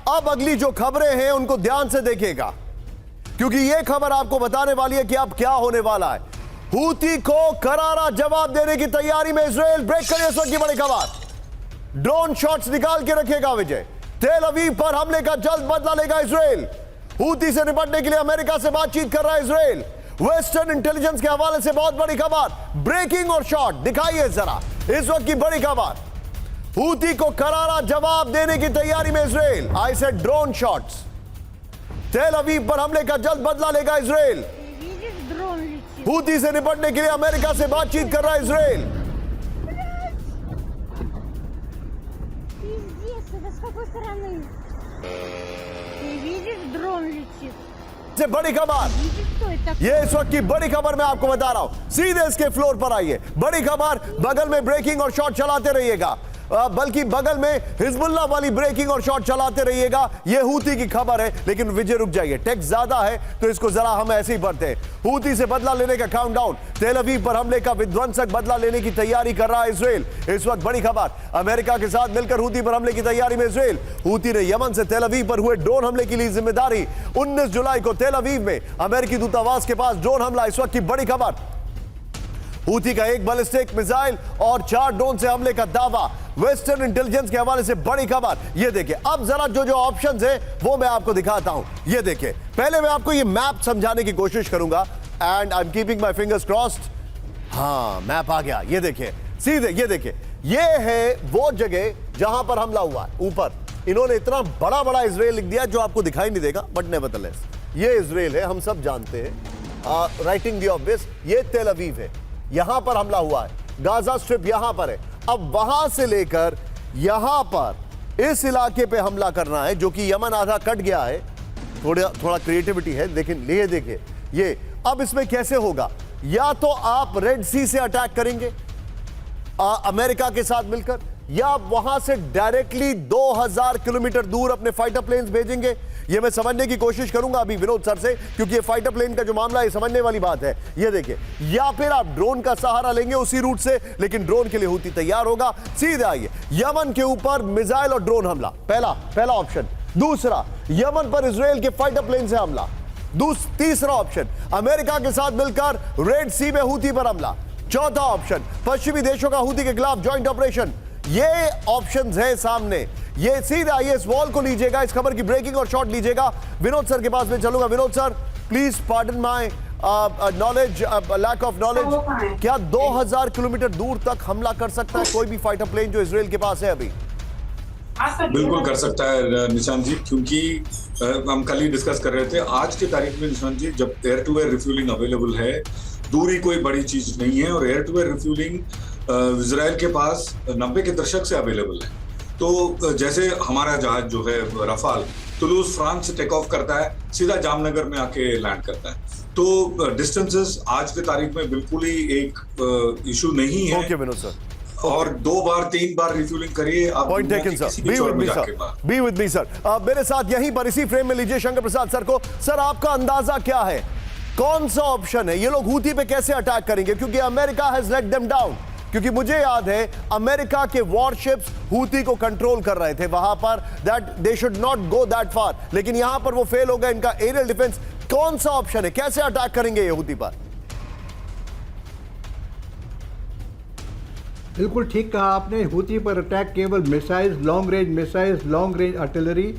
अब अगली जो खबरें हैं उनको ध्यान से देखिएगा, क्योंकि यह खबर आपको बताने वाली है कि अब क्या होने वाला है। हूती को करारा जवाब देने की तैयारी में इजराइल। ब्रेक करिए इस वक्त की बड़ी खबर। ड्रोन शॉट्स निकाल के रखेगा विजय। तेल अवीव पर हमले का जल्द बदला लेगा इजराइल। हूती से निपटने के लिए अमेरिका से बातचीत कर रहा है इजराइल। वेस्टर्न इंटेलिजेंस के हवाले से बहुत बड़ी खबर, ब्रेकिंग और शॉट दिखाइए जरा इस वक्त की बड़ी खबर। हूती को करारा जवाब देने की तैयारी में Israel. I said drone shots. तेल अवीव पर हमले का जल्द बदला लेगा इजराइल। हूती से निपटने के लिए अमेरिका से बातचीत कर रहा है इजराइल। से बड़ी खबर, ये इस वक्त की बड़ी खबर मैं आपको बता रहा हूं। सीधे इसके फ्लोर पर आइए। बड़ी खबर, बगल में ब्रेकिंग और शॉट चलाते रहिएगा, बल्कि बगल में हिजबुल्लाह वाली ब्रेकिंग और शॉट चलाते रहिएगा। यह हूती की खबर है। लेकिन विजय रुक जाइए, टेक्स्ट ज्यादा है तो इसको जरा हम ऐसे ही पढ़ते हैं। हूती से बदला लेने का काउंटडाउन। तेल अवीव पर हमले का विध्वंसक बदला लेने की तैयारी कर रहा है इजराइल। इस वक्त बड़ी खबर, अमेरिका के साथ मिलकर हूती पर हमले की तैयारी में इजराइल। हूती ने यमन से तेल अवीव पर हुए ड्रोन हमले के लिए जिम्मेदारी। 19 जुलाई को तेल अवीव में अमेरिकी दूतावास के पास ड्रोन हमला। इस वक्त की बड़ी खबर, हूती का एक बैलिस्टिक मिसाइल और 4 ड्रोन से हमले का दावा। वेस्टर्न इंटेलिजेंस के हवाले से बड़ी खबर। ये देखिए, अब जरा जो जो ऑप्शंस हैं वो मैं आपको दिखाता हूं। ये देखिए, पहले मैं आपको ये मैप समझाने की कोशिश करूंगा and I am keeping my fingers crossed. हाँ, मैप आ गया। ये देखिए सीधे, ये देखिए, ये है वो जगह जहां पर हमला हुआ है। ऊपर इन्होंने इतना बड़ा बड़ा इजराइल लिख दिया जो आपको दिखाई नहीं देगा, बट नेवरदलेस ये इजराइल है, हम सब जानते हैं। राइटिंग द ऑब्वियस, ये तेल अवीव है, यहां पर हमला हुआ है। गाजा स्ट्रिप यहां पर है। अब वहां से लेकर यहां पर इस इलाके पे हमला करना है, जो कि यमन आधा कट गया है। थोड़ा क्रिएटिविटी है, लेकिन ये देखिए, ये अब इसमें कैसे होगा। या तो आप रेड सी से अटैक करेंगे अमेरिका के साथ मिलकर, या आप वहां से डायरेक्टली 2000 किलोमीटर दूर अपने फाइटर प्लेन्स भेजेंगे। ये मैं समझने की कोशिश करूंगा अभी विनोद सर से, क्योंकि ये फाइटर प्लेन का जो मामला है समझने वाली बात है। ये देखिए, या फिर आप ड्रोन का सहारा लेंगे उसी रूट से, लेकिन ड्रोन के लिए हूती तैयार होगा। सीधे आइए, यमन के ऊपर मिसाइल और ड्रोन हमला, पहला ऑप्शन। दूसरा, यमन पर इजराइल के फाइटर प्लेन से हमला। तीसरा ऑप्शन, अमेरिका के साथ मिलकर रेड सी में हूती पर हमला। चौथा ऑप्शन, पश्चिमी देशों का हूती के खिलाफ ज्वाइंट ऑपरेशन। ये ऑप्शंस है सामने। ये सीधा आइए, इस वॉल को लीजिएगा, इस खबर की ब्रेकिंग और शॉट लीजिएगा। विनोद सर के पास में चलूंगा। Vinod sir, please pardon my knowledge, lack of knowledge. क्या 2000 किलोमीटर दूर तक हमला कर सकता है कोई भी फाइटर प्लेन जो इजराइल के पास है अभी? बिल्कुल कर सकता है निशांत जी, क्योंकि हम कल ही डिस्कस कर रहे थे। आज के तारीख में निशांत जी, जब air to air refuelling available है, दूरी कोई बड़ी चीज नहीं है, और air to air refuelling Israel के पास 90 के दशक से अवेलेबल है। तो जैसे हमारा जहाज जो है रफाल, तुलूज फ्रांस से टेक ऑफ करता है, सीधा जामनगर में आके लैंड करता है। तो डिस्टेंसेस आज के तारीख में बिल्कुल ही एक इशू नहीं है। ओके विनोद सर, और 2 बार 3 बार रिफ्यूलिंग करिए आप। Point taken sir, be with me sir. मेरे साथ यहीं पर इसी फ्रेम में लीजिए शंकर प्रसाद सर को। सर, आपका अंदाजा क्या है, कौन सा ऑप्शन है? ये लोग हूती पे कैसे अटैक करेंगे, क्योंकि America has let them down. क्योंकि मुझे याद है अमेरिका के वॉरशिप्स हूती को कंट्रोल कर रहे थे वहां पर, that they should not go that far, लेकिन यहां पर वो फेल हो गए। इनका एरियल डिफेंस कौन सा ऑप्शन है, कैसे अटैक करेंगे ये हूती पर? बिल्कुल ठीक कहा आपने। हूती पर अटैक केवल missiles, long range missiles, long range artillery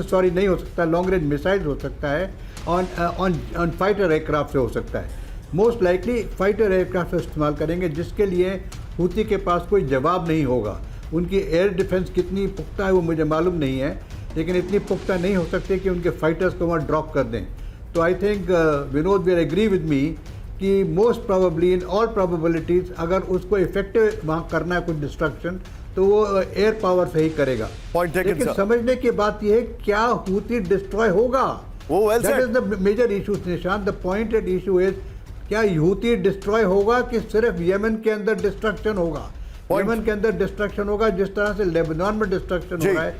sorry नहीं हो सकता, लॉन्ग रेंज मिसाइल्स हो सकता है, ऑन फाइटर एयरक्राफ्ट से हो सकता है। मोस्ट लाइकली फाइटर एयरक्राफ्ट से इस्तेमाल करेंगे, जिसके लिए हूती के पास कोई जवाब नहीं होगा। उनकी एयर डिफेंस कितनी पुख्ता है वो मुझे मालूम नहीं है, लेकिन इतनी पुख्ता नहीं हो सकती कि उनके फाइटर्स को वहाँ ड्रॉप कर दें। तो I think Vinod will agree with me कि most probably in all probabilities अगर उसको इफेक्टिव वहाँ करना है कुछ डिस्ट्रक्शन, तो वो एयर पावर से ही करेगा। लेकिन समझने की बात यह है, क्या हूती डिस्ट्रॉय होगा? That is the major issue Nishant. The pointed issue is, क्या हूती डिस्ट्रॉय होगा कि सिर्फ यमन के अंदर डिस्ट्रक्शन होगा? यमन के अंदर डिस्ट्रक्शन होगा जिस तरह से लेबनान में डिस्ट्रक्शन हो रहा है।